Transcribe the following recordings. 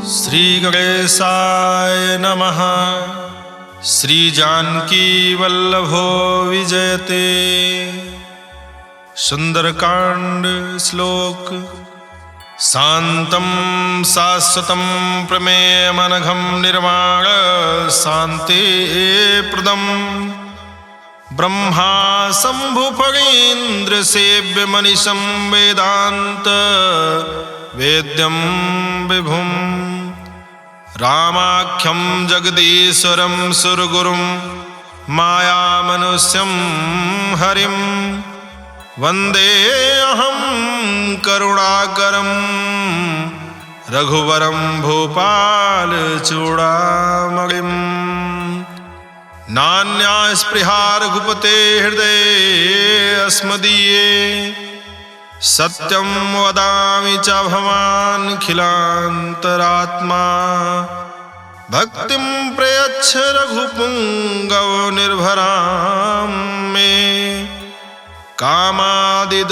श्री गणेशाय नमः। श्री जानकी वल्लभो विजयते। सुंदरकांड श्लोक। शांतं शाश्वतं प्रमेयमनघं निर्वाण शांति प्रदं ब्रह्मा शंभुफणीन्द्र सेव्य मनीषं वेदांत वेद्यं विभुं रामाख्यं जगदीश्वरं सुरगुरुं मायामनुष्यं हरिं वंदे अहं करुणाकरं रघुवरं भूपालचूडामणिं। नान्या स्पृहा रघुपते हृदये अस्मदीये सत्यं वदामि च भवानखिलान्तरात्मा। भक्तिं प्रयच्छ रघुपुङ्गव निर्भरां मे कामादिदोषरहितं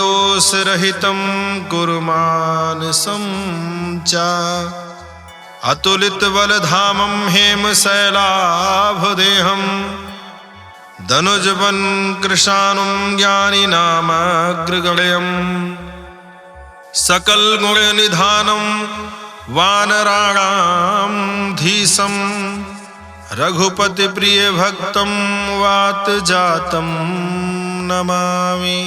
कुरु मानसं च। अतुलितबलधामं हेमशैलाभदेहं धनुजवन् कृशानुं ज्ञानिनामग्रगण्यं सकलगुणनिधानं वानराणां धीशं रघुपतिप्रियभक्तं वातजातं नमामि।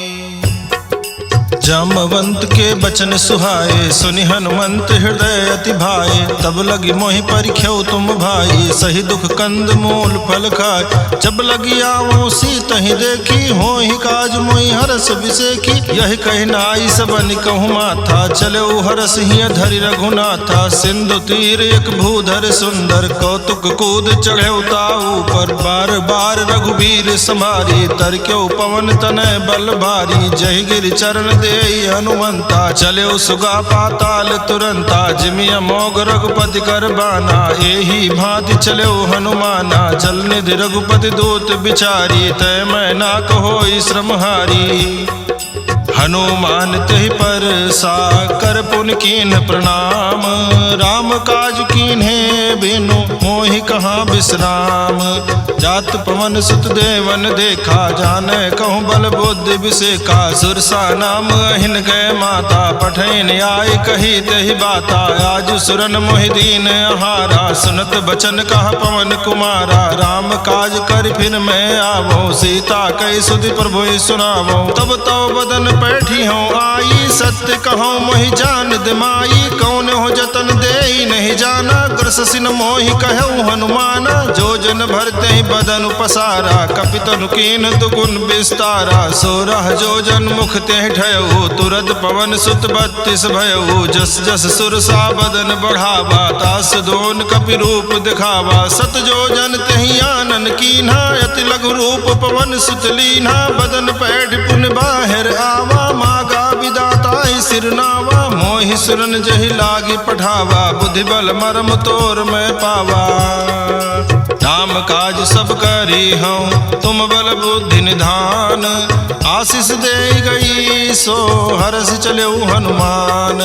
जामवंत के बचन सुहाए सुनि हनुमंत हृदय अति भाए। तब लगी मोहि परिख्यौ तुम भाई सही दुख कंद मूल फल खाए। जब लगी आवो सीतहि देखी होहि काज मोहि हरस बिसेखी। यही कहि नाई सबनि कहु माथा चले हरस हिय धरि रघुनाथा। सिंधु तीर एक भूधर सुंदर कौतुक कूद चढ़े ताऊ पर। बार बार रघुबीर समारी तरक्यो पवन तनय बल भारी। जय गिरि चरण दे हनुमंता चले सुगा पाताल तुरंता। जिमि अमोघ रघुपति कर बाना एही भांति चले हनुमाना। जल निधि रघुपति दूत बिचारी तय मैं ना कहोई श्रमहारी। हनुमान तहि पर सा कर पुन कीन्ह प्रणाम। राम काज कीन्हे बिनु मोहि कहाँ विश्राम। जात पवन सुत देवन देखा जाने कहूँ बल बुद्धि विसेखा। सुरसा नाम अहिन गए माता पठैन आय कही तहि बाता। आज सुरन मोहि दीन आहारा सुनत बचन कह पवन कुमारा। राम काज कर फिर मैं आवो सीता कई सुधि प्रभु सुनावो। तब तो बदन बैठी हूँ आई सत्य कहूँ मोहि जान दिमाई। कौन हो जतन दे नहीं जाना ग्रसिन मोहि कहूँ हनुमाना। जो जन भरते ही बदन पसारा कपितनु कीन दुगुन विस्तारा। 16 जो जन मुख ते ठयऊ तुरत पवन सुत 32 भयऊ। जस जस सुरसा बदन बढ़ावा तास दोन कपि रूप दिखावा। 7 जो जन तहि आनन कीन्हा अति लघु रूप पवन सुत लीन्हा। बदन पैठ पुन बाहिर आवा मागा विदाता ही सिरनावा। मोहि सुरन जहि लागी पठावा बुद्धि बल मरम तोर मैं पावा। नाम काज सब करी हूँ तुम बल बुद्धि निधान। आशीष दे गई सो हरस चले हनुमान।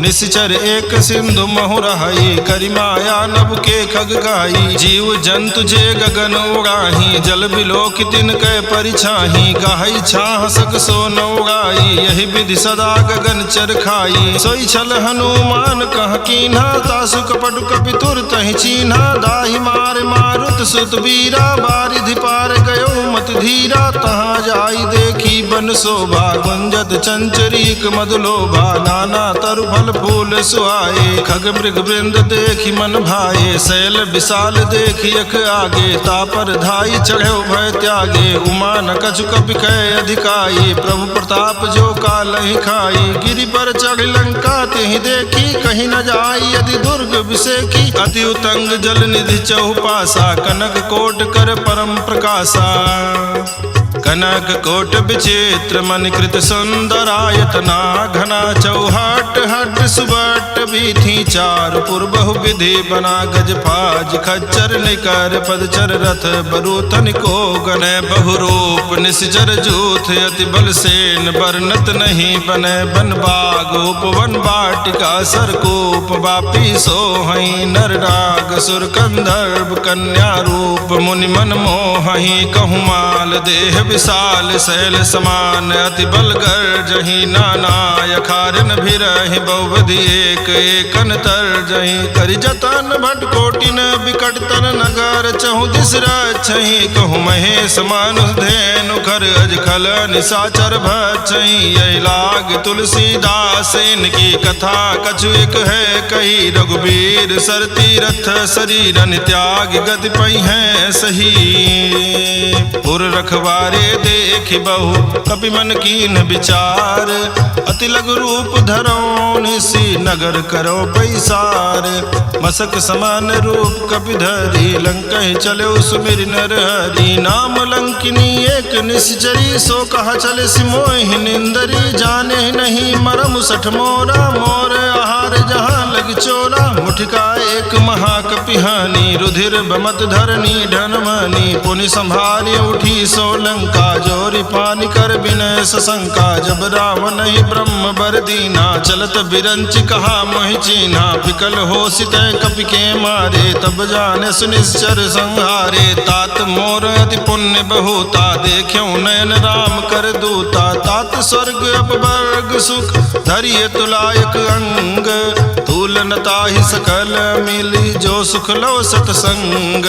निश्चर एक सिंधु महु रहाई करि माया नभ के खग गाई। जीव जंतु जे गगन उड़ाही जल बिलोक तिन कै परिछाही। गाही छाह सक सो न उड़ाई यही विधि सदा गगन चर खाई। सोई छल हनुमान कह कीन्हा तासु कपटु कपि तुर तहि चीन्हा। दाहि मार मारुत सुत बीरा बारिधि पार गयो मत धीरा। तहाँ जाई देखी बन शोभा गुंजत चंचरीक मधुलोभा। नाना तरु फल फूल सुहाए खग मृग वृंद देखी मन भाए। शैल विशाल देखी अख आगे तापर धाई चढ़े भय त्यागे। उमा न कछु कपि कै अधिकाई प्रभु प्रताप जो कालहि खाई। गिरि पर चढ़ लंका तिहि देखी कहीं न जाई यदि दुर्ग विसेखी। अति उतंग जल निधि चहुपासा कनक कोट कर परम प्रकाशा। कनक कोट विचित्र मन कृत सुंदरायतना घना चौहट हट सुबट बीथी चार पूर्व विधि बना गज फाज खच्चर निकर पदचर रथ बरूथन को गने बहुरूप निश्चर जूथ अति बल सेन बरनत नहीं बने बन बाग उपवन वाटिका सरकूप वापी सोहई नर राग सुर कंदर्भ कन्या रूप मुनि मन मोहई कहूमाल देह विशाल शैल समान अति बल गर्जहि नाना यखारन भिरहि बहुविधि एक एकन तरजहि करि जतन भट कोटिन बिकट तन नगर चहु दिस रक्षहि कहु महेश मानुष धेनु खर अजखल निशाचर भक्षहि यही लाग तुलसीदास इनकी कथा कछु एक है कही रघुबीर सर तीरथ शरीरन त्याग गति पई है सही पुर रखवारे देख बहु कपि मन कीन विचार अति लघु रूप धरो निसी नगर करो पैसार मसक समान रूप कपि धरी लंकहि चलो सुमिर नर हरि नाम लंकिनी एक निश्चरी सो कहा चले सिमोहि निंदरी जाने नहीं मरम सठ मोरा मोर आहार जहाँ लग चोरा मुठिका एक महाकपिहानी रुधिर बमत धरनी ढनमनी पुनि संभाली उठी सो लंका जोरी पानी कर विनय सशंका जब रावण ही ब्रह्म बर दीना चलत बिरंच कहा मोहि चीन्हा विकल हो सितय कपि के मारे तब जाने सुनिश्चर संहारे तात मोर अति पुण्य बहुता देख्यो नयन राम कर दूता तात स्वर्ग अपवर्ग सुख धरिय तुलायक अंग तूलनता ही सकल मिली जो सुख लो सतसंग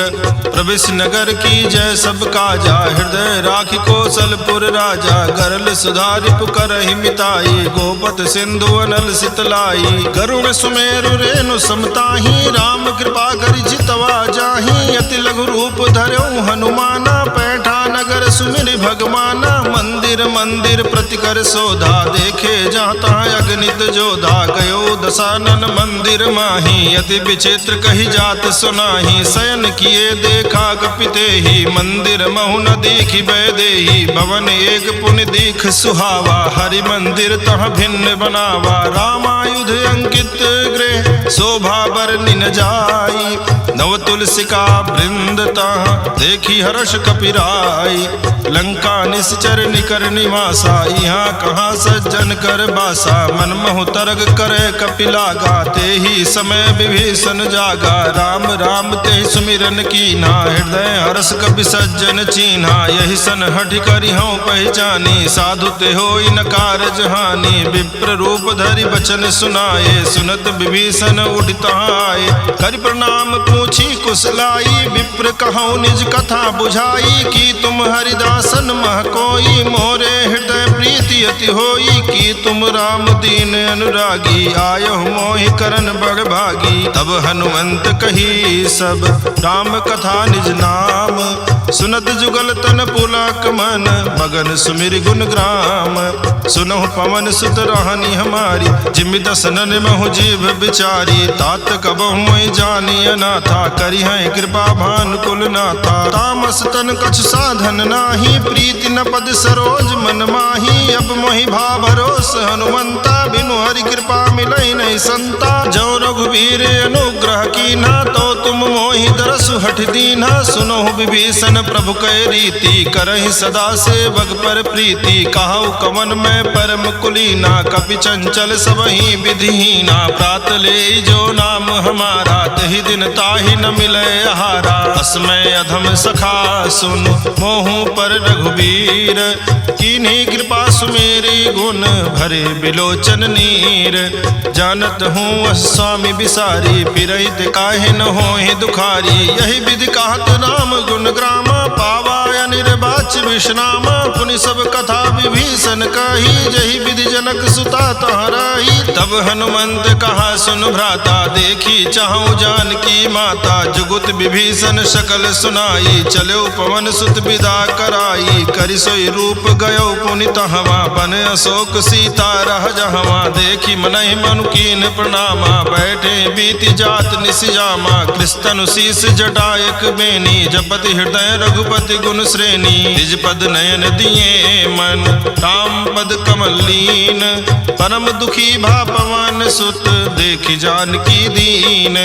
प्रविश नगर की जय सब काजा हृदय राखी कौशलपुर राजा गरल सुधारि पुकरहि मिताई गोपत सिंधु अनल सितलाई गरुड़ सुमेरु रेणु समताही राम कृपा करि जितवा जाही अति लघु रूप धर्यो हनुमाना पैठा नगर सुमिर भगवाना मंदिर मंदिर प्रतिकर सोधा देखे जहाँ तहाँ अगणित जोधा गयो दशानन मंदिर माही अति विचित्र कही जात सुनाही शयन किए देखा कपिते ही मंदिर महु न दीखि बैदेही भवन एक पुण्य दीख सुहावा हरि मंदिर तह भिन्न बनावा रामायुध अंकित गृह शोभा बरनि न जाई नव तुलसिका वृंद तह देखी हर्ष कपिराई लंका निश्चर निकर निवासा यहाँ कहाँ सज्जन कर बासा मन मोह तरग करे कपिलागा ते ही समय विभीषण जागा राम राम ते सुमिरन कीन्हा हृदय हर्ष कपि सज्जन चीन्हा यही सन हठ करि हूँ पहचानी साधु ते होई न कारज हानि विप्र रूप धरि बचन सुनाए सुनत विभीषण उठित आए करि प्रणाम पूछी कुशलाई विप्र कहूँ निज कथा बुझाई कि तुम हरिदासन मह कोई मोरे हृदय प्रीति अति होई कि तुम राम दीन अनुरागी आयो मोहि करन बड़ भागी तब हनुमंत कही सब राम कथा निज नाम सुनत जुगल तन पुलक मन मगन सुमिर गुण ग्राम सुनहु पवन सुत रहनी हमारी जिमि दसनन महु जीव बिचारी तात कबहु मोहि जानी अनाथा करी है कृपा भान कुल नाथा तामस तन कछु साधन नाही प्रीति न पद सरोज मन माही अब मोहि भा भरोस हनुमंता बिनु हरि कृपा मिलई नहीं संता जो रघुवीर अनुग्रह कीन्हा तो तुम मोहि दरसु हठ दीन्हा सुनहु विभीषण प्रभु कै रीति करहि सदा सेवक पर प्रीति कहु कवन में परम कुलीना कपि चंचल सबहि विधिहीना प्रात ले जो नाम हमारा तहि दिन ताहि न मिले आहारा अस्मय अधम सखा सुन मोहु पर रघुवीर कीन्ही कृपा सुमेरी गुण भरे बिलोचन नीर जानत हूँ स्वामी बिसारी फिरहित काहे न होहि दुखारी यही विधि कहत राम गुण ग्रामा पावा निर्वाच विश्रामा पुनि सब कथा विभीषण कही जही विधि जनक सुता तहराही तब हनुमंत कहा सुन भ्राता देखी चाहूँ जानकी माता, जुगुत विभीषण सकल सुनाई, चलो पवन सुत विदा कराई, करि सोई रूप गयो पुनित हवा, बन अशोक सीता रह जहवा, देखी मनहि मनु कीन प्रणामा, बैठे बीति जात निसियामा, कृष्ण शीस जटायक बेनी, जपति हृदय रघुपति गुण श्रेणी, निज पद नयन दिए मन, राम पद कमल लीन, परम दुखी भा पवन सुत, देखि जानकी दीन,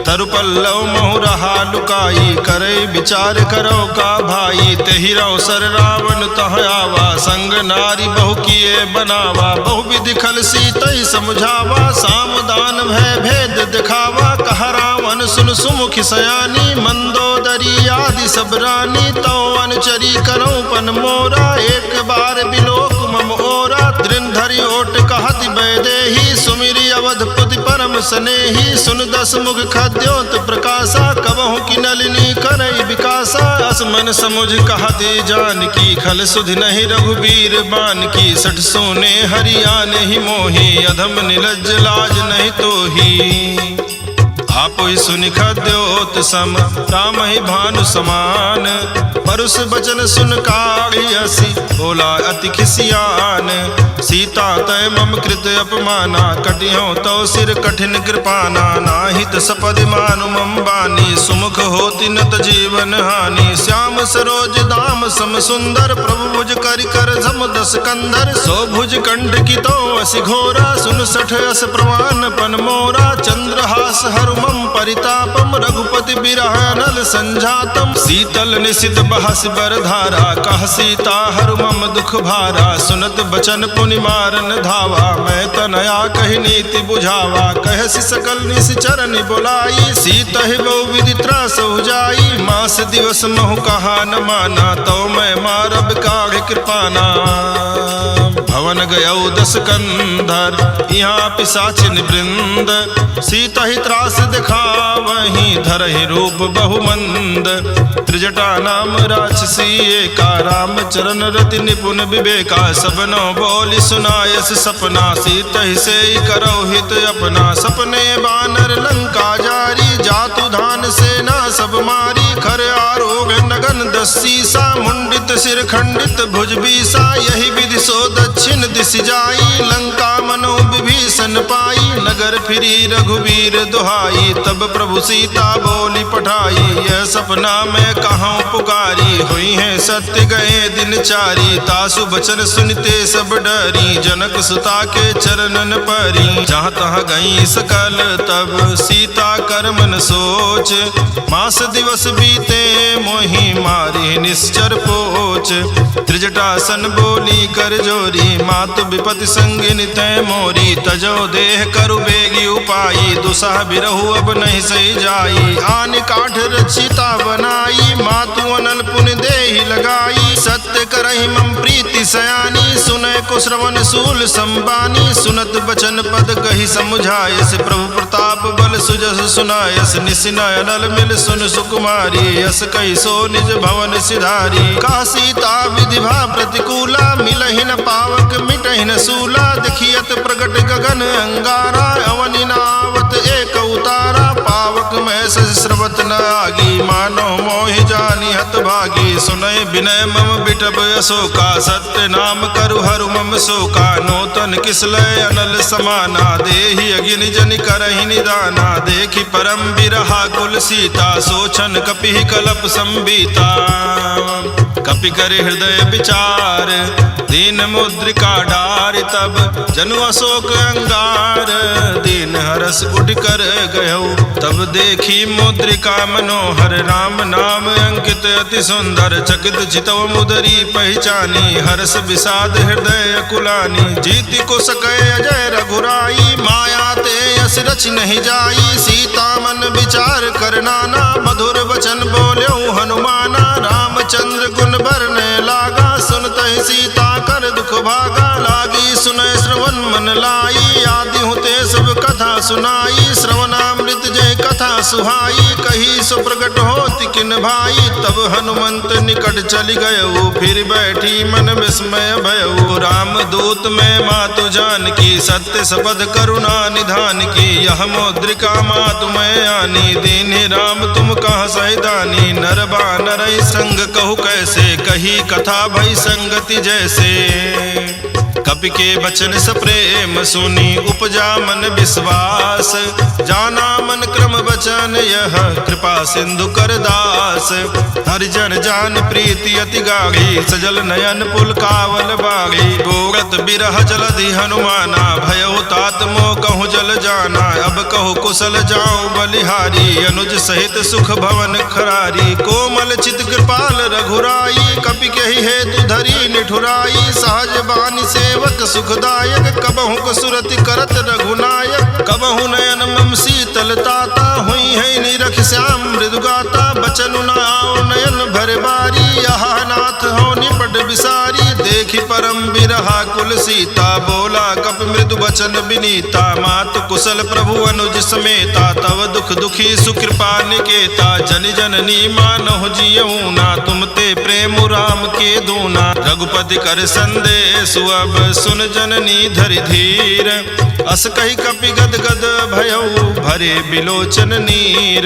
तरु पल्लव महु रहा लुकाई, करे विचार करो का भाई, तेहि अवसर रावण तह आवा, संग नारी बहु किए बनावा, बहु विधि खल सीतई समझावा, सामदान भय भेद दिखावा, कहा रावण सुन सुमुखि सयानी, मंदोदरी आदि सब रानी, तो अनुचरी करो पन मोरा, एक बार बिलोक मम ओरा, दृढ़ धरि ओट कहति वैदेही, सुमिरि अवधपुति परम सनेही, सुन दस मुख खद्योत प्रकाशा, कबहु की नलिनी करई विकासा, असमन समुझ कहते जानकी, खल सुधि नहीं रघुबीर बान की, सठ सोने हरियाने ही मोही, अधम निलज्ज लाज नहीं तोही, आपो ही सुनि खद्योत सम, राम ही भानु समान, परुष बचन सुन काढ़ी हसी, बोला अति खिसियान, सीता तय मम कृत अपमाना, कटियो तो सिर कठिन कृपाना, नाहित सपदि मानु मम बानी, सुमुख होति नत जीवन हानि, श्याम सरोज दाम सम सुंदर, प्रभु भुज करि कर झम दस कंधर, सो भुज कंठ की तो असि घोरा, सुन सठ अस प्रवान पन मोरा, चंद्रहास हरु मम परितापम, रघुपति बिरह नल संजातम, शीतल निशित बहस बर धारा, कह सीता हरु मम दुख भारा, सुनत बचन पुनि मारन धावा, मैं तनया कहि नीति बुझावा, कहसि सकल निस चरण बुलाई, सीता ही बहु विधि त्रास जाई, मास दिवस महु कहा न माना, तो मैं मारब काढ़ कृपाना, भवन गयौ दस कंधर, यहाँ पिशाचिन वृंद, सीता ही त्रास दिखावहि, धरहि रूप बहुमंद, त्रिजटा नाम राक्षसी एका, राम चरण रति निपुण विवेका, सबनो बोली सुनायस सपना, सीता ही से करो हित अपना, सपने बानर लंका जारी, जातु धान सेना सब मारी, खर आरोग नगन दस सीसा, मुंडित सिर खंडित भुज बीसा, यही विधि सो दक्षिण दिश जाई, लंका मनो विभीषण पाई, नगर फिरी रघुवीर दुहाई, तब प्रभु सीता बोली पठाई, यह सपना मैं कहाँ पुकारी, हुई है सत्य गए दिन चारी, तासु बचन सुनते सब डरी, जनक सुता के चरणन परी, जहाँ तहाँ गई सकल तब सीता कर मन सोच, मास दिवस बीते मोहि मारी निश्चर पोच, त्रिजटासन बोली कर जोरी, मातु विपति संगिन तय मोरी, तजो देह करु बेगी उपाई, दुसह बिरहु अब नहीं सही जाई, आन काठ रचिता बनाई, मातु अनल पुनि देहि लगाई, सत्य करहि मम प्रीति सयानी, सुनय को श्रवण सूल संबानी, सुनत बचन पद कहि समुझायस, प्रभु प्रताप बल सुजस सुनायस, निसिनय अनल मिल सुन सुकुमारी, यस कहि सो निज भवन सिधारी, का सीता विधि भा प्रतिकूला, मिलहि न पावक मिटहि न सूला, देखियत प्रगट गगन अंगारा, अवनि नावत एक उतारा, पावक में श्रवत न आगी, मानो मोहि जानी हत भागी, सुनय विनय मम बिटब अशोका, सत्य नाम करु हरु मम शोका, नूतन किसलय अनल समाना, देहि अगिन जनि करहि निदाना, देखि परम बिरहा कुल सीता, सोचन कपि कलप संबीता, कपि कर हृदय विचार, दीन मुद्रिका डारि, तब जनु अशोक अंगार, दीन हरस उठ कर गयो, तब देखी मुद्रिका मनोहर, राम नाम अंकित अति सुंदर, चकित चितव मुदरी पहचानी, हर्ष विषाद हृदय अकुलानी, जीति को सकै अजय रघुराई, माया ते यस रच नहीं जाई, सीता मन विचार कर नाना, मधुर वचन बोल्यो हनुमाना, रामचंद्र गुण बरने लागा, सुनत ही सीता कर दुख भागा, लागी सुनय श्रवण मन लाई, आदि होते सब कथा सुनाई, श्रवणामृत जय कथा सुहाई, कही सो प्रगट होति किन भाई। तब हनुमंत निकट चली गयऊ, फिर बैठी मन विस्मय भयऊ। राम दूत में मातु जान की, सत्य सबद करुणा निधान की। यह मौद्रिका मातु मैं आनी, दीन्हि राम तुम कहाँ सैदानी। नर बानर संग कहु कैसे, कही कथा भई संगति जैसे। कपि के बचन सप्रेम सुनी, उपजा मन विश्वास। जाना मन क्रम बचन यह, कृपा सिंधु कर दास। हरिजन जान प्रीति अति गाढ़ी, सजल नयन पुलकावल बागी। बोरत बिरह जलधि हनुमाना, भयो तात मोह कहूँ जल जाना। अब कहु कुशल जाऊं बलिहारी, अनुज सहित सुख भवन खरारी। कोमल चित कृपाल रघुराई, कपि कहि हेतु धरी निठुराई। सहज बानी सेवक सुखदायक, कबहु कसुरति करत रघुनायक। कबहु नयन मम शीतल ताता, हुई है निरख श्याम मृदुगाता। बचनु न आओ नयन भर बारी, यहाँ नाथ हो निपट विसारी। देखि परम बिरहा कुल सीता, बोला कपि मृदु बचन विनीता। मातु कुशल प्रभु अनुज समेता, तव दुख दुखी सुकृपा निकेता। जनि जननी मानहु जियऊ ना, तुम ते प्रेम राम के दूना। रघुपति कर संदेश अब सुन जननी धरि धीर। अस कही कपि गद गद भयऊ, भरे बिलोचन नीर।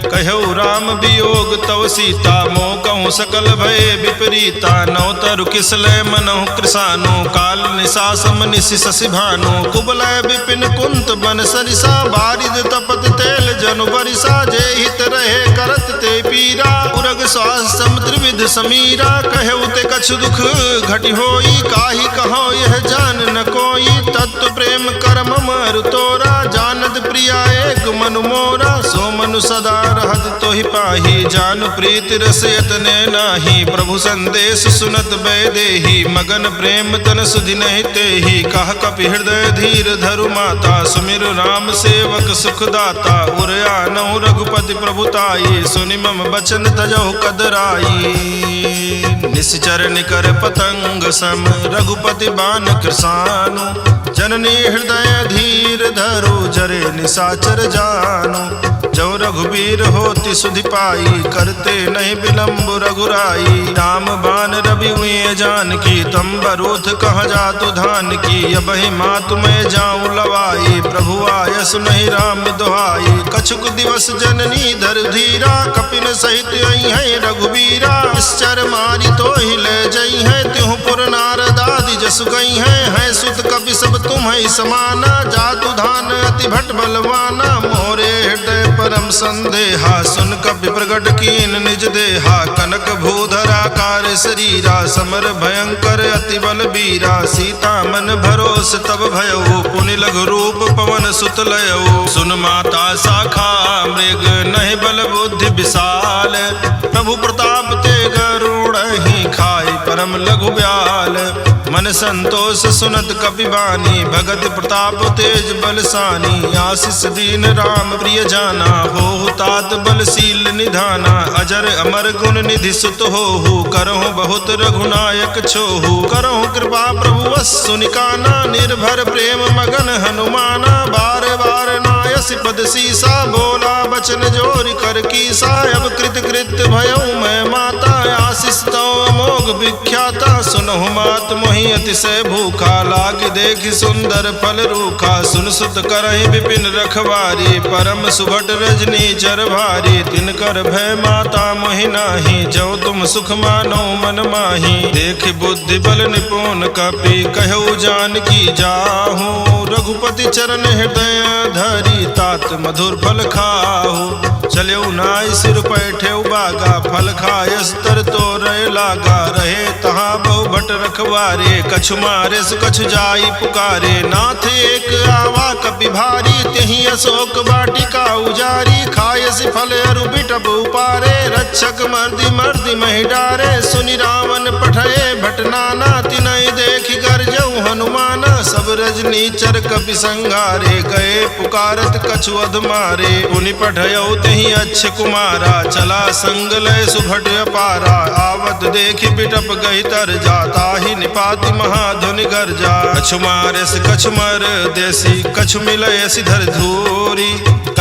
कहऊ राम वियोग तव सीता, मोह कहूँ सकल भय विपरीता। नौ तरु किसलय मनहु कृसानु, काल निशा सम निशि शशि भानु। कुबलय विपिन कुंत बन सरिसा, बारिद तपत तेल जनु बरिसा। जे हित रहे करत ते पीरा, उरग स्वास समुद्र विध समीरा। कहऊ ते कछु दुख घटि होई, काहि कहो यह जान न कोई। तत्व प्रेम करम मरु तोरा, जानत प्रिया एक मनु मोरा। सो मनु सदा रहत तोहि पाही, जानु प्रीति रस यतने नाही। प्रभु संदेश सुनत बैदेही, मगन प्रेम तन सुधि नहीं तेहि। कह कपि हृदय धीर धरु माता, सुमिरु राम सेवक सुखदाता। उरयानहु रघुपति प्रभुताई, सुनि मम बचन तजहु कदराई। निश्चर निकर पतंग सम, रघुपति बान कृसानु। जननी हृदय धीर धरो, जरे निशाचर जानो। जो रघुबीर होति सुधि पाई, करते नहीं विलम्ब रघुराई। राम बान रवि हुए जान की, तम बरूथ कह जातु धान की। अबहि मातु मैं जाऊं लवाई, प्रभु आयस नहीं राम दुहाई। कछुक दिवस जननी धर धीरा, कपिन सहित आई है रघुबीरा। निश्चर मारी तो हिले जई है, त्यों पुर नारद आदि जसु गई है। सुत कपि सब तुम है समाना, जातु धान अति भट बलवाना। मोरे हृदय परम संदेहा, सुन कपि प्रगट कीन निज देहा। कनक भूधरा कार शरीरा, समर भयंकर अति बल बीरा। सीता मन भरोस तब भयऊ, पुनि लघु रूप पवन सुत लयऊ। सुन माता शाखा मृग, नहीं बल बुद्धि विशाल। प्रभु प्रताप ते गरुड़ ही, खाई परम लघु ब्याल। मन संतोष सुनत कपि बानी, भगत प्रताप तेज बलसानी। आशीष दीन राम प्रिय जाना, हो तात बलशील निधाना। अजर अमर गुण निधि सुत होहु, करहु बहुत रघुनायक छोहु। करहु कृपा प्रभु वस सुनिकाना, निर्भर प्रेम मगन हनुमाना। बार बार नायस पद सीसा, बोला बचन जोरि कर कीसा। अब कृत कृत भयऊ मैं माता, आशीष तो अमोघ विख्याता। सुनहु मात मोहि अतिशय भूखा, लाग देखि सुंदर फल रूखा। सुन सुत करहि विपिन रखवारी, परम सुभट रजनी चर भारी। तिनकर भय माता मोहि नाही, जो तुम सुख मानो मन माही। देख बुद्धि बल निपुण कपि, कहु जानकी जाहू। रघुपति चरण हृदय धरी, तात मधुर फल खाहू। चलेऊ नाई सिर पैठे बागा, फल खायस तर तो रहे लागा। रहे तहाँ बहु भट रखवारे, कछु मारे सु कछु जाई पुकारे। नाथ एक आवा कपि भारी, तेहि अशोक वाटिका उजारी। खायस फल अरु बिटप उपारे, रक्षक मर्दि मर्दि महि डारे। सुनि रावण पठये भट नाना, तिनहि देखि गरजऊ हनुमाना। सब रजनी चर कपि संघारे, गए पुकारत कछु अध मारे। पुनि पठयऊ तेहि अच्छ कुमारा, चला संग लय सुभट अपारा। आवत देखि बिटप गहि तर जा, ताहि निपाति महाधुनि गर्जा। कछु मारे से कछु मर देसी, कछु मिलय सिधर धूरी।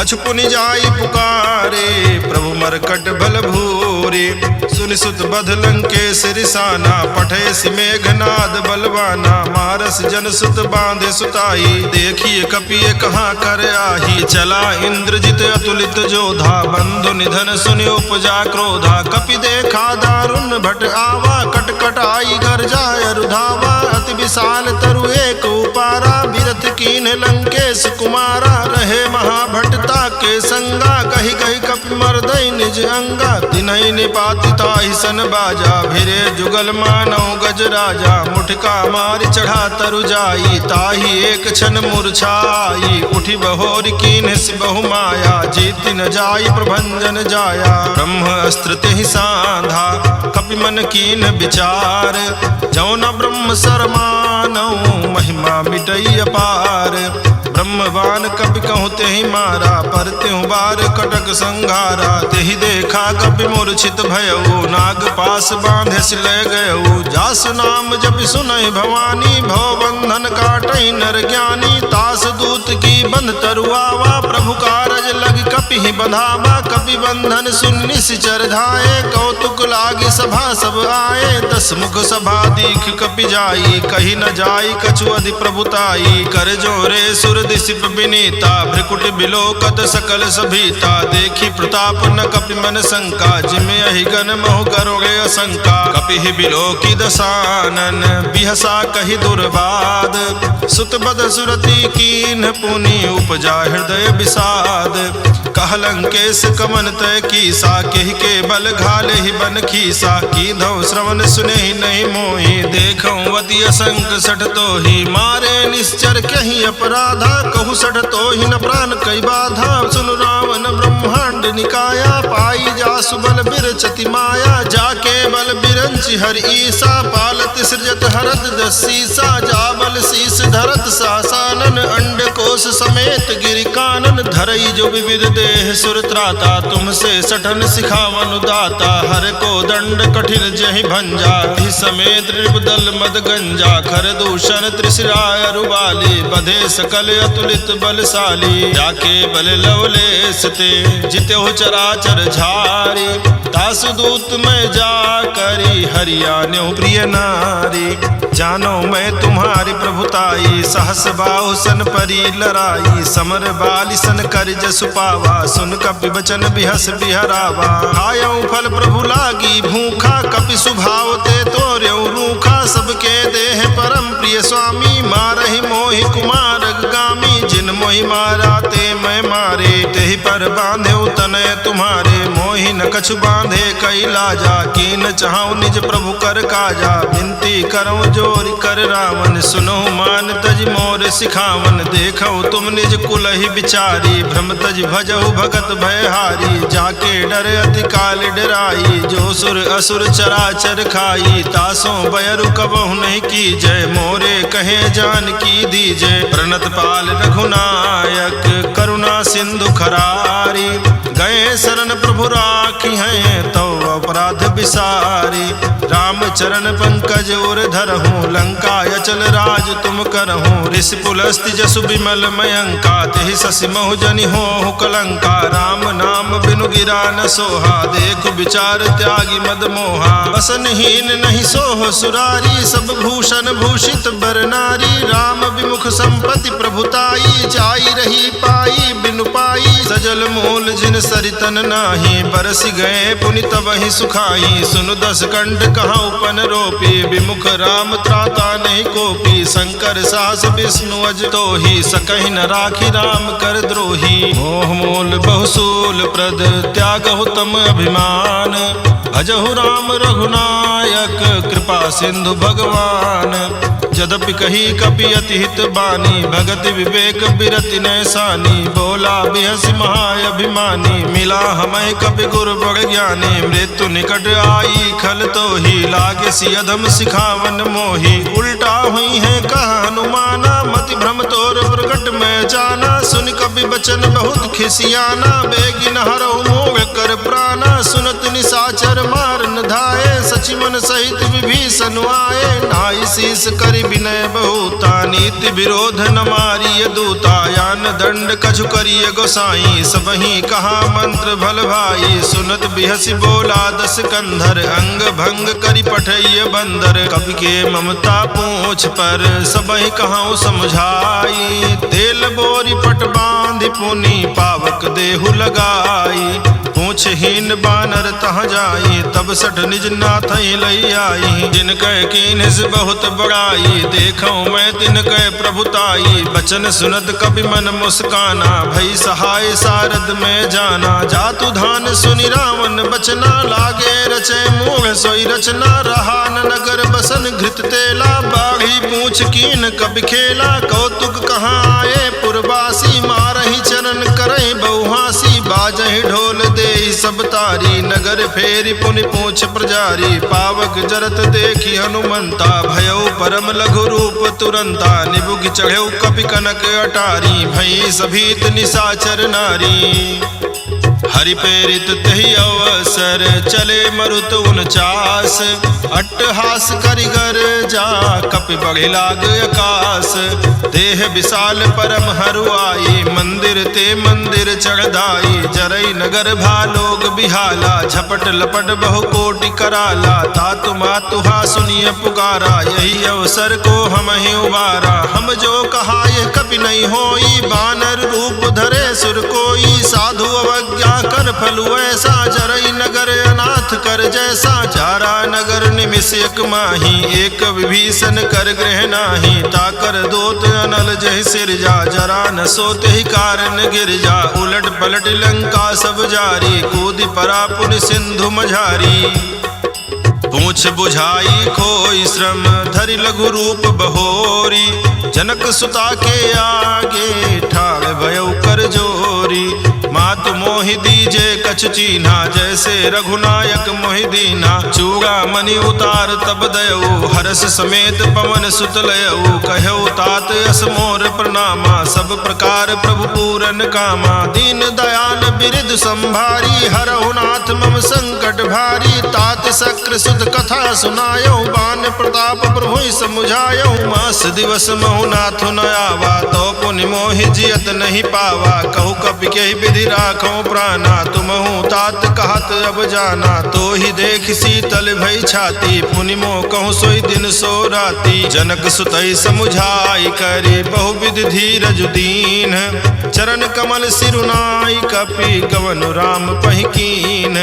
कछु पुनि जाई पुकारे, प्रभु मरकट भल भूरे। सुनि सुत बध लंकेश रिसाना, पठे सि मेघनाद बलवाना। मारस जन सुत बांधे सुताई, देखिए कपिए कहाँ कर आही। चला इंद्रजित अतुलित जोधा, बंधु निधन सुनि उपजा क्रोधा। कपि देखा दारुण भट आवा, कटकट आई गर्जाय रुधावा। अति विशाल तरु एक उपारा, बिरथ कीन लंकेश कुमारा। रहे महाभटता के संगा, कही कही कपि मर्दई निज अंगा। तिन्हि निपाति ताहि सन बाजा, भिरे जुगल मानव गज राजा। मुठका मारि चढ़ा तरु जाई, ताहि एक क्षण मूर्छाई। उठि बहोर कीन्ह सि बहु माया, जीति न जाई प्रभंजन जाया। ब्रह्म अस्त्र तेहि साधा, कपि मन कीन्ह विचार। जौ न ब्रह्म सरमानौ, महिमा मिटई अपार। ब्रह्मवान कपि कहूँ तेहि मारा, पर त्यों बार कटक संघारा। तेहि देखा कपि मूर्छित भयउ, नाग पास बांधे सि ले गयउ। जासु नाम जपि सुनहि भवानी, भव बंधन काटहि नर ज्ञानी। तास दूत की बंध तरुआवा, प्रभु कारज लग कपि ही बंधावा। कपि बंधन सुनि निश्चर धाये, कौतुक लागी सभा सब आए। 10 मुख सभा दीख कपि जाई, कही न जाई कछु अधि प्रभुताई। कर जोरे सुर दिसिप विनीता, भ्रिकुट बिलोकत सकल सभीता। देखी प्रताप न कपि मन शंका, जिमे अहिगन महु करोगे असंका। कपि ही बिलोकी दसानन, बिहसा कही दुर्बाद। सुत बद सुरति कीन्ह पुनि, उपजा हृदय विषाद। कह लंकेश कमन तय कीसा, केहि के बल घाले ही बन खीसा। कीधौ श्रवण सुनेहि नहीं मोहि, देखऊं अति असंक सठ तोहि। मारे निश्चर कहीं अपराधा, कहु सठ तोहि न प्राण कई बाधा। सुन रावण ब्रह्मांड निकाया, पाई जासु बल बिरचति माया। जाके बल बिरंचि हर ईसा, पालत सृजत हरत 10 सीसा। जा बल शीस धरत सासानन, अंड कोश समेत गिरि कानन। धरई जो विविध देह सुर त्राता, तुमसे सठन सिखावन दाता। हर को दंड कठिन जहि भंजा, हि समेत नृपदल मद गंजा। खर दूषण त्रिशिराय रुबाली, बधे सकल अतुलित बलशाली। जाके बल लवलेश ते, जितेहु चराचर झारी। तासु दूत में जा करी, हरियाण्यो प्रिय नारी। जानो मैं तुम्हारी प्रभुताई, सहस बाहु सन परी लराई। समर बाली सन कर जसु पावा, सुन कपि बचन बिहस बिहरावा। खायऊ फल प्रभु लागी भूखा, कपि सुभाव ते तोर्यऊ रूखा। सबके देह परम प्रिय स्वामी, मारहि मोहि कुमार गामी। जिन मोहि मारा ते मैं मारे, तेहि पर बांधे तनय तुम्हारे। मोहि न कछु बांधे कई लाजा, कीन चाहूं निज प्रभु कर काजा। विनती करऊं जोरि कर रावण, सुनो मान तज मोर सिखावन। देखो तुम निज कुल ही विचारी, भ्रम तज भजहु भगत भयहारी। जाके डर अति काल डराई, जो सुर असुर चराचर खाई। तासों बयरु कबहु नहीं की जय, मोरे कहे जान की दीजय। प्रणत पाल रघुनायक, करुणा सिंधु खरारी। गए शरण प्रभु राखी हैं, तो अपराध विसारी। राम चरण पंकज उर धरहूँ, लंका अचल राज तुम करहूँ। ऋषि पुलस्ति जसु विमल मयंका, तेहि शशि महु जनि होहु कलंका। राम नाम बिनु गिरा न सोहा, देखु विचार त्यागी मद मोहा। बसनहीन नहीं सोह सुरारी, सब भूषण भूषित बर नारी। राम विमुख संपत्ति प्रभुताई, जाई रही पाई बिनु पाई। सजल मूल जिन सरितन नाही, बरस गए पुनि तबहि सुखाई। सुनु 10 कंठ कहाँ उपन रोपी, विमुख राम त्राता नहीं कोपी। शंकर सास विष्णु अज तोहि, सकहि न राखी राम कर द्रोही। मोह मूल बहुसूल प्रद, त्यागहु तम अभिमान। भजहु राम रघुनायक, कृपा सिंधु भगवान। यद्यपि कही कपि अति हित बानी, भगति विवेक बिरति नैसानी। बोला बिहसि महाअभिमानी, मिला हमें कपि गुरु बड़ ज्ञानी। मृत्यु निकट आई खल तोहि, लागे सि अधम सिखावन मोहि। उल्टा हुई है कह हनुमाना, मति भ्रम तोर प्रगट में जाना। सुन कपि बचन बहुत खिसियाना, बेगिन हरहु मोह कर प्राणा। सुनत निशाचर मार न धाये, सचि पवन सहित विभीषण आए, नाई शीस करि विनय बहुता, नीति विरोध न मारिय दूता, यान दंड कछु करिय गोसाई, सबहि कहा मंत्र भल भाई, सुनत बिहसि बोला दस कंधर, अंग भंग करि पठैय बंदर, कवि के ममता पूछ पर सबहि कहूँ समझाई, तेल बोरी पट बांधि पुनि पावक देहु लगाई, पूछहीन बानर तह जाई, तब सठ निज नाथ लई आई, जिनकै कीन्ह बहुत बड़ाई, देखो मैं तिनकै प्रभुताई, बचन सुनत कपि मन मुस्काना, भई सहाय सारद में जाना, जातु धान सुनि रावण बचना, लागे रचे मूढ़ सोई रचना, रहा न नगर बसन घृत तेला, बाढ़ी पूछ कीन कपि खेला, कौतुक कहाँ आए पुरवासी, मारहि चरण करहि बहुहासी, बाजहि ढोल देहि सब तारी, नगर फेरि पुनि पूछ प्रजारी, पावक जरत देखि हनुमंता, भयउ परम लघु रूप तुरंता, निबुघ चढ़ेउ कपि कनक अटारी, भई सभीत निशाचर नारी, हरि प्रेरित तहि अवसर, चले मरुत 49, अट्टहास करिगर जा, कपि बढ़ि लाग आकाश, देह विशाल परम हरुआई, मंदिर ते मंदिर चढ़दाई, जरई नगर भालोग बिहाला, झपट लपट बहु कोटि कराला, तातु मातुहा सुनिय पुकारा, यही अवसर को हम ही उबारा, हम जो कहा यह कपि नहीं होई, बानर रूप धरे सुर कोई, साधु अवज्ञा कर फलु ऐसा, जरई नगर अनाथ कर जैसा, चारा नगर निमिष एक माही, एक विभीषण कर गृह नाही, ताकर दोत अनल जहि सिरजा, जरा न सोते ही कारण गिर जा, उलट पलट लंका सब जारी, कूदि परा पुनि सिंधु मझारी, पूछ बुझाई खोई श्रम, धरि लघु रूप बहोरी, जनक सुता के आगे ठाड़ भयउ कर जोरी, मातु मोहि दीजे कछु चीन्हा, जैसे रघुनायक मोहि दीना, चूड़ा मणि उतार तब दयऊ, हरस समेत पवन सुत लयऊ, कहऊ तात अस मोर प्रणामा, सब प्रकार प्रभु पूरन कामा, दीन दयाल बिरिद संभारी, हरहु नाथ मम संकट भारी, तात शक्र सुत कथा सुनायऊ, बान प्रताप प्रभु समुझायऊ, मास दिवस महु नाथु न आवा, तो पुनि मोहि जियत नहीं पावा, कहु कपि के विधि राखो प्राणा, तुमहु तात कहत अब जाना, तो ही देख शीतल भई छाती, पुनि मोह कहूँ सोई दिन सो राती, जनक सुतई समुझाई करी, बहुविध धीरज दीन, चरण कमल सिरुनाई, कपि कवनु राम पहिकीन,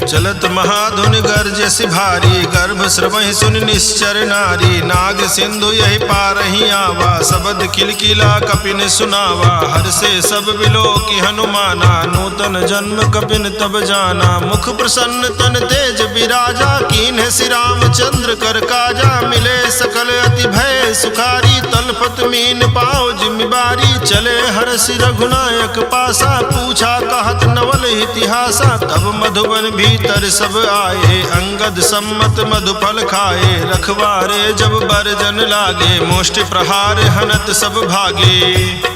चलत महाधुन गर्जस भारी, गर्भ श्रवहि सुनि निश्चर नारी, नाग सिंधु यही पारहि आवा, शबद किलकिला कपिन सुनावा, हर से सब बिलोकि हनुमाना, नूतन जन्म कपिन तब जाना, मुख प्रसन्न तन तेज विराजा, कीन्ह श्री रामचंद्र कर काजा, मिले सकल अति भय सुखारी, तलपत मीन पाओ जिम्मेवारी, चले हर्षि रघुनायक पासा, पूछा कहत नवल इतिहासा, तब मधुबन भीतर सब आए, अंगद सम्मत मधुफल खाए, रखवारे जब बरजन लागे, मुष्टि प्रहार हनत सब भागे,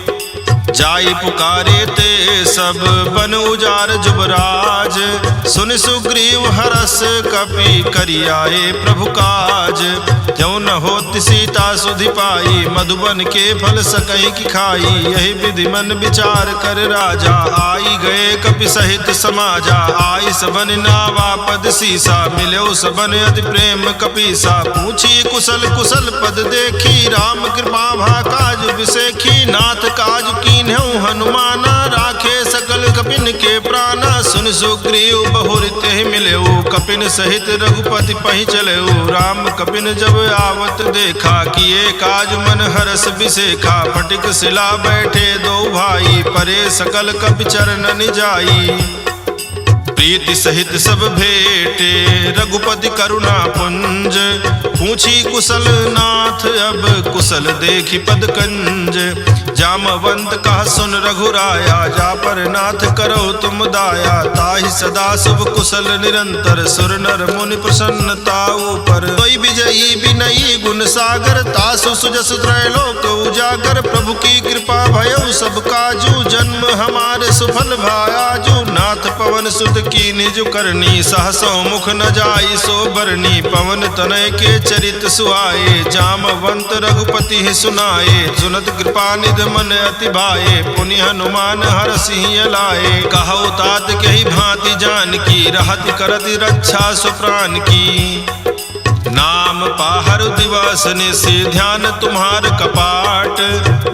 जाई पुकारे ते सब बन उजार जुबराज, सुन सुग्रीव हरस कपि करियाए प्रभु काज, त्यों न होति सीता सुधि पाई, मधुबन के फल सकई की खाई, यही विधि मन विचार कर राजा, आई गए कपि सहित समाजा, आई सबन नावा पद सीसा, मिलो सबन अति प्रेम कपीसा, पूछी कुशल कुशल पद देखी, राम कृपा भा काज विसेखी, नाथ काज कीन्हु हनुमाना, राखे सकल कपिन के प्राणा, सुन सुग्रीव बहुरित ही मिलेऊ, कपिन सहित रघुपति पहि चलेऊ, राम कपिन जब आवत देखा, किए काज मन हरस बिसेखा, फटिक शिला बैठे दो भाई, परे सकल कपि चरण जाई, प्रीति सहित सब भेटे रघुपति करुणा पुंज, पूछी कुशल नाथ अब कुशल देखी पद कंज, जामवंत कहा सुन रघुराया, जा पर नाथ करो तुम दाया, ताहि सदा शुभ कुशल निरंतर, सुर नर मुनि प्रसन्नता ऊपर, कोई विजयी विनयी गुण सागर, तासु सुजस त्रैलोक उजागर, प्रभु की कृपा भयउ सब काजू, जन्म हमारे सुफल भायाजू, नाथ पवन सुत की निज करनी, सहसो मुख न जाई सो बरनी, पवन तनय के चरित सुहाए, जामवंत रघुपति ही सुनाए, सुनत कृपा निध मन अति भाए, पुनि हनुमान हरषि लाए, कहु तात कही भांति जान की, रहति करति रक्षा सुप्राण की, नाम पाहर दिवस निशि ध्यान तुम्हार कपाट,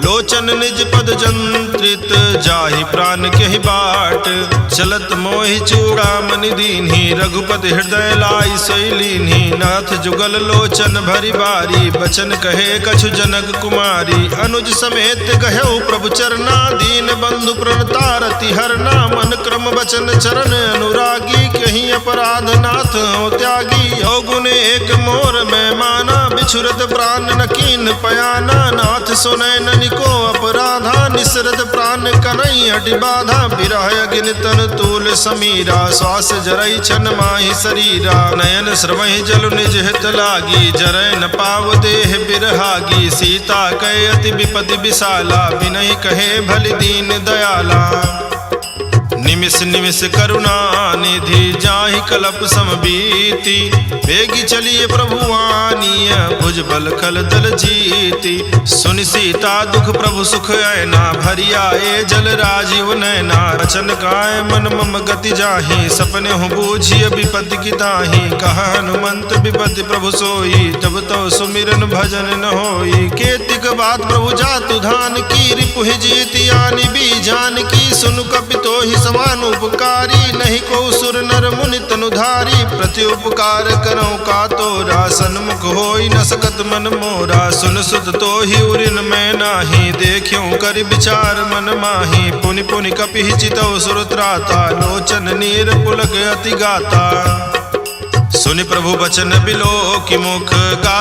लोचन निज पद जंत्रित जाहि प्राण केहि बाट, चलत मोहि चूड़ामणि दीन्हि, रघुपति हृदय लाई सोई लीन्हि, नाथ जुगल लोचन भरि बारी, बचन कहे कछु जनक कुमारी, अनुज समेत कहऊ प्रभु चरना, दीन बंधु प्रणतारति हरना, मन क्रम बचन चरण अनुरागी, कहीं अपराध नाथ हो त्यागी, अवगुण एक मोर में माना, बिछुरत प्राण न कीन पयाना, नाथ सुनय ननिको अपराधा, निसरत प्राण कनई हटि बाधा, बिरह अग्नि तन तूल समीरा, श्वास जरई छन माहि शरीरा, नयन स्रवहि जल निज हित लागी, जरय न पाव देह बिरहागी, सीता कहे अति विपति विशाला, बिनहि कहे भलि दीन दयाला, निमिष निमिष करुणा निधि जाहि कलप समबीति, बेगी चलिए प्रभु आनीय भुज बल खल दल जीति, सुनि सीता दुख प्रभु सुख ऐना, भरि आए जल राजीव नैना, रचन काय मन मम गति जाहि, सपने हो बूझिय विपत्ति की ताहि, कहा हनुमंत विपत्ति प्रभु सोई, तब तो सुमिरन भजन न होई, केतिक बात प्रभु जातु धान की, रिपु जीति आनि बीजान की, सुनु कपितो ही समान उपकारी, नहीं को सुर नर मुनि तनुधारी, प्रति उपकार करो का तोरा, सन्मुख होई न सकत मन मोरा, सुन सुत तो ही उरिन मैं नाही, देखियो कर विचार मन माही, पुनि पुनि कपि चितौ सुर त्राता, लोचन नीर पुलक अति गाता, सुनि प्रभु बचन बिलो की मुख, गा